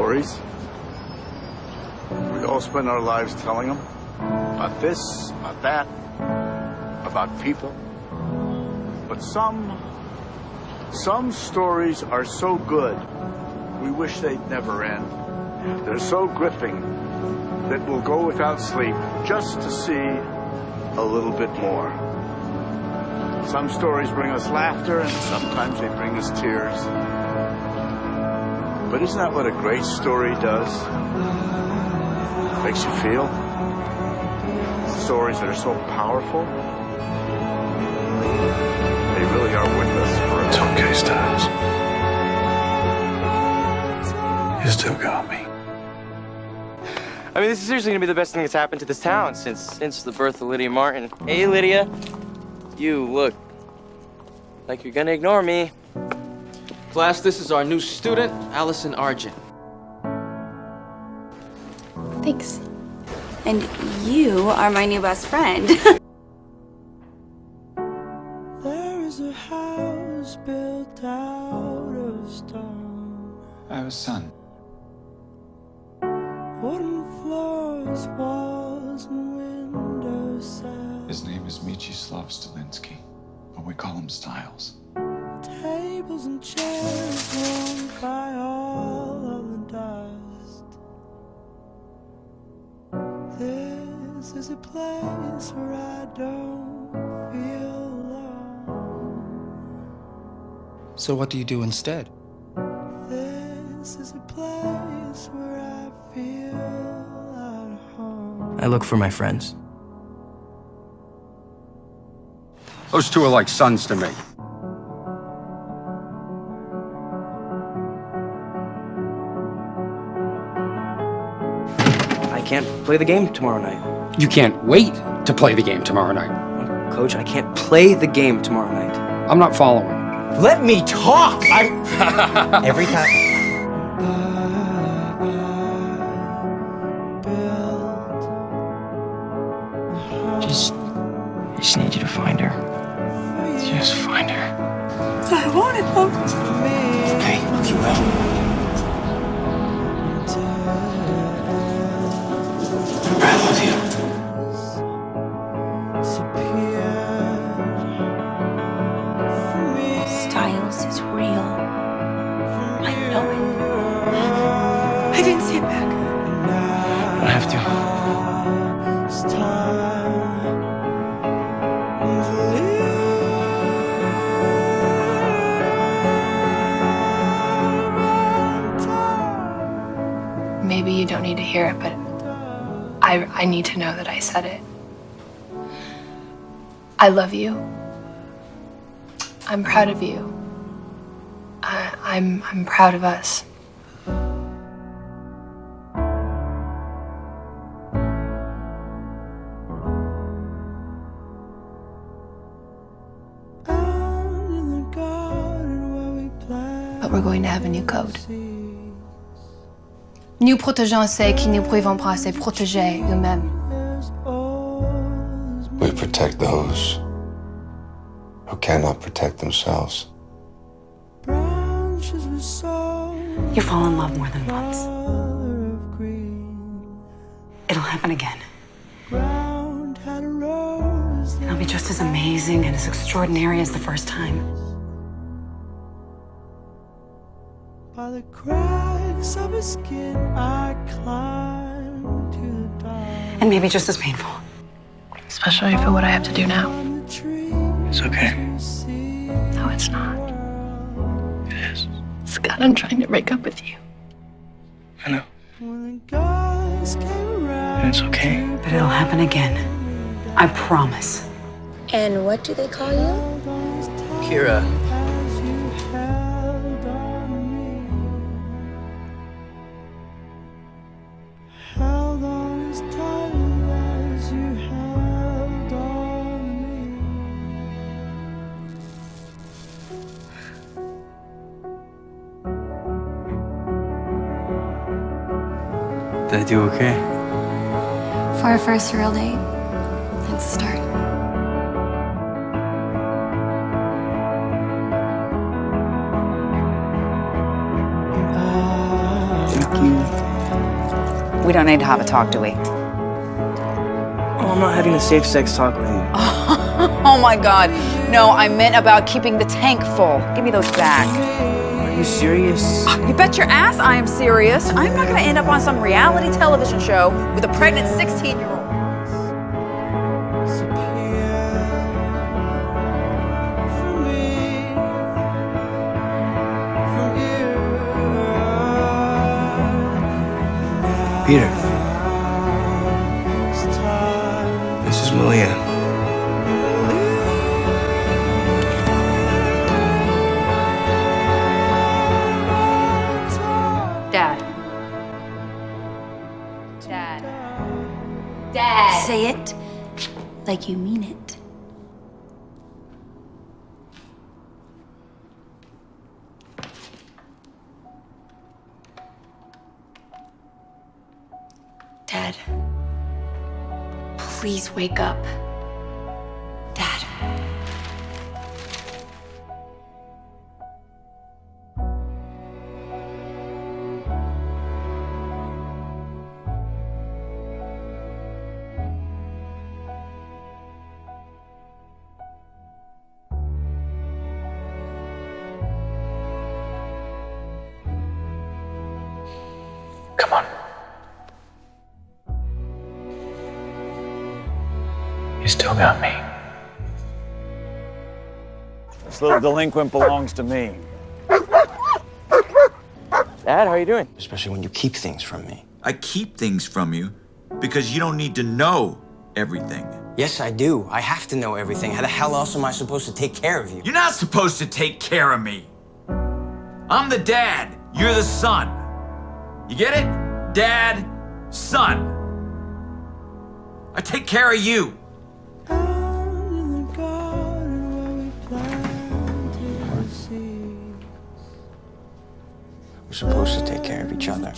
stories. We all spend our lives telling them about this, about that, about people. But some stories are so good, we wish they'd never end. They're so gripping that we'll go without sleep just to see a little bit more. Some stories bring us laughter, and sometimes they bring us tears. But isn't that what a great story does? Makes you feel. Stories that are so powerful. They really are with us forever. It's okay, Styles. You still got me. I mean, this is seriously gonna be the best thing that's happened to this town since the birth of Lydia Martin. Hey, Lydia. You look like you're gonna ignore me. Class, this is our new student, Allison Argent. Thanks. And you are my new best friend. There is a house built out of stone. I have a son. Wooden floors, walls, and windows. His name is Mieczyslaw Stalinsky, but we call him Styles. Tables and chairs worn by all of the dust. This is a place where I don't feel alone. So what do you do instead? This is a place where I feel at home. I look for my friends. Those two are like sons to me. I can't play the game tomorrow night. You can't wait to play the game tomorrow night. Coach, I can't play the game tomorrow night. I'm not following. Let me talk! Every time. I just need you to find her. Just find her. I want it. Okay, you will. I love you. Styles is real. I know it. I didn't say it back. I have to. Maybe you don't need to hear it, but I need to know that I said it. I love you. I'm proud of you. I'm proud of us. But we're going to have a new code. Nous protégeons ceux qui ne peuvent pas se protéger eux-mêmes. We protect those who cannot protect themselves. You fall in love more than once. It'll happen again. It'll be just as amazing and as extraordinary as the first time. By the cracks of his skin, I climb to the dark. And maybe just as painful. Especially for what I have to do now. It's okay. No, it's not. It is. Scott, I'm trying to break up with you. I know. When the guys came around, And it's okay. But it'll happen again. I promise. And what do they call you? Kira. as you held on me. Held on as tight as you held on me. Did I do okay? For our first real date, it's a start. Thank you. We don't need to have a talk, do we? Oh, I'm not having a safe sex talk with you. Oh my God. No, I meant about keeping the tank full. Give me those back. Are you serious? You bet your ass I am serious. I'm not gonna end up on some reality television show with a pregnant 16-year-old. Peter. This is Malia. Dad. Dad. Dad. Say it like you mean it. Dad. Please wake up. Dad. Come on. You still got me. This little delinquent belongs to me. Dad, how are you doing? Especially when you keep things from me. I keep things from you because you don't need to know everything. Yes, I do. I have to know everything. How the hell else am I supposed to take care of you? You're not supposed to take care of me. I'm the dad. You're the son. You get it? Dad, son. I take care of you. We're supposed to take care of each other.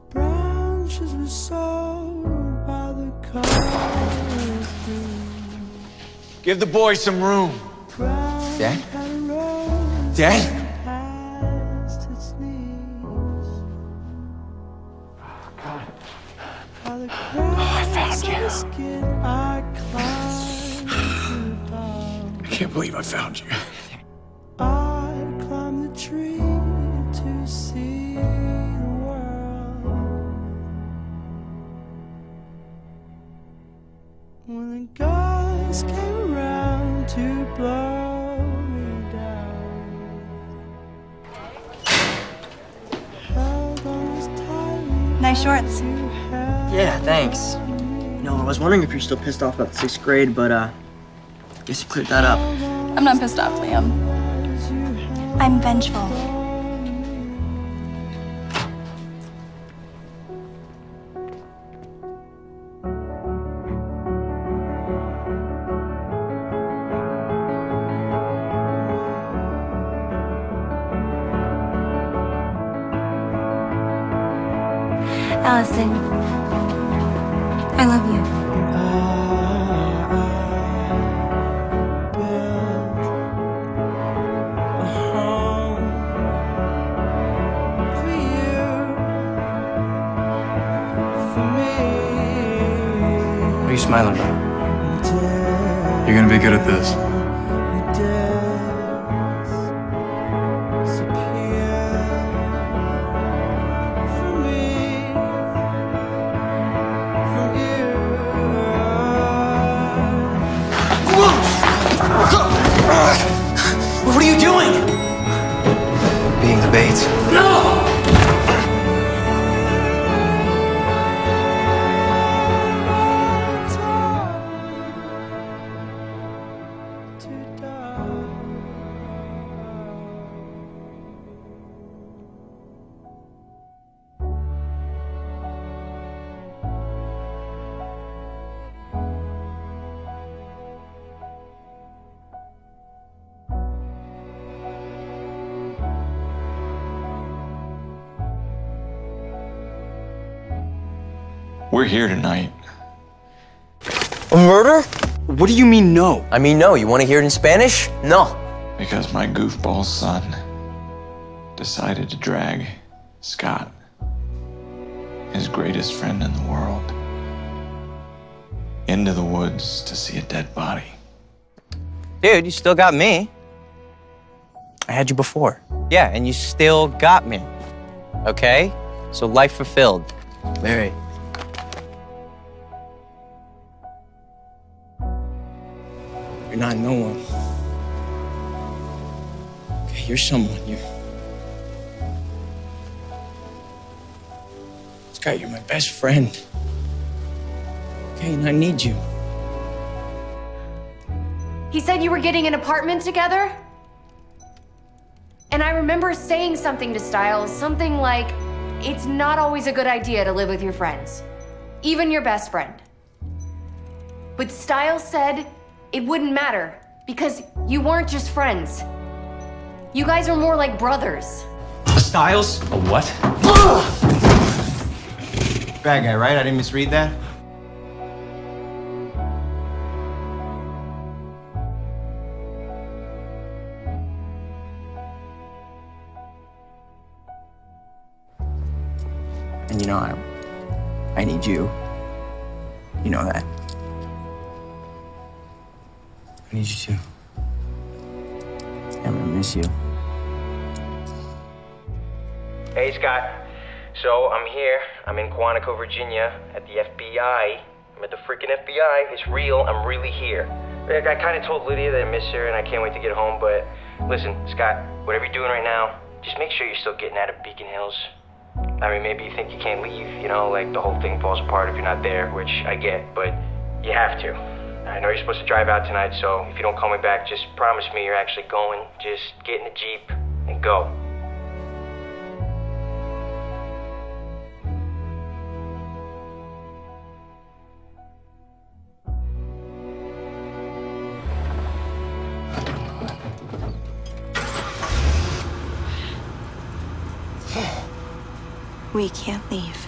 Branches were sold by the Give the boy some room. Dad? Dad? I found you. I can't believe I found you. I'd climb the tree to see the world. When the guys came around to blow me down, held on as tightly. Nice shorts. Yeah, thanks. You know, I was wondering if you're still pissed off about the 6th grade, but, guess you cleared that up. I'm not pissed off, Liam. I'm vengeful. Allison, I love you. What are you smiling about? You're gonna be good at this. What are you doing? Being the bait. No! We're here tonight. A murder? What do you mean, no? I mean, no. You want to hear it in Spanish? No. Because my goofball son decided to drag Scott, his greatest friend in the world, into the woods to see a dead body. Dude, you still got me. I had you before. Yeah, and you still got me. Okay? So life fulfilled. Larry. You're not no one. Okay, you're someone. Scott, you're my best friend. Okay, and I need you. He said you were getting an apartment together? And I remember saying something to Styles, something like, it's not always a good idea to live with your friends, even your best friend. But Styles said it wouldn't matter because you weren't just friends. You guys are more like brothers. Styles? A what? Bad guy, right? I didn't misread that? And you know, I need you. You know that. I need you too. I'm gonna miss you. Hey, Scott. So, I'm here. I'm in Quantico, Virginia, at the FBI. I'm at the freaking FBI. It's real. I'm really here. I kind of told Lydia that I miss her and I can't wait to get home, but listen, Scott, whatever you're doing right now, just make sure you're still getting out of Beacon Hills. I mean, maybe you think you can't leave, you know, like the whole thing falls apart if you're not there, which I get, but you have to. I know you're supposed to drive out tonight, so if you don't call me back, just promise me you're actually going. Just get in the Jeep and go. We can't leave.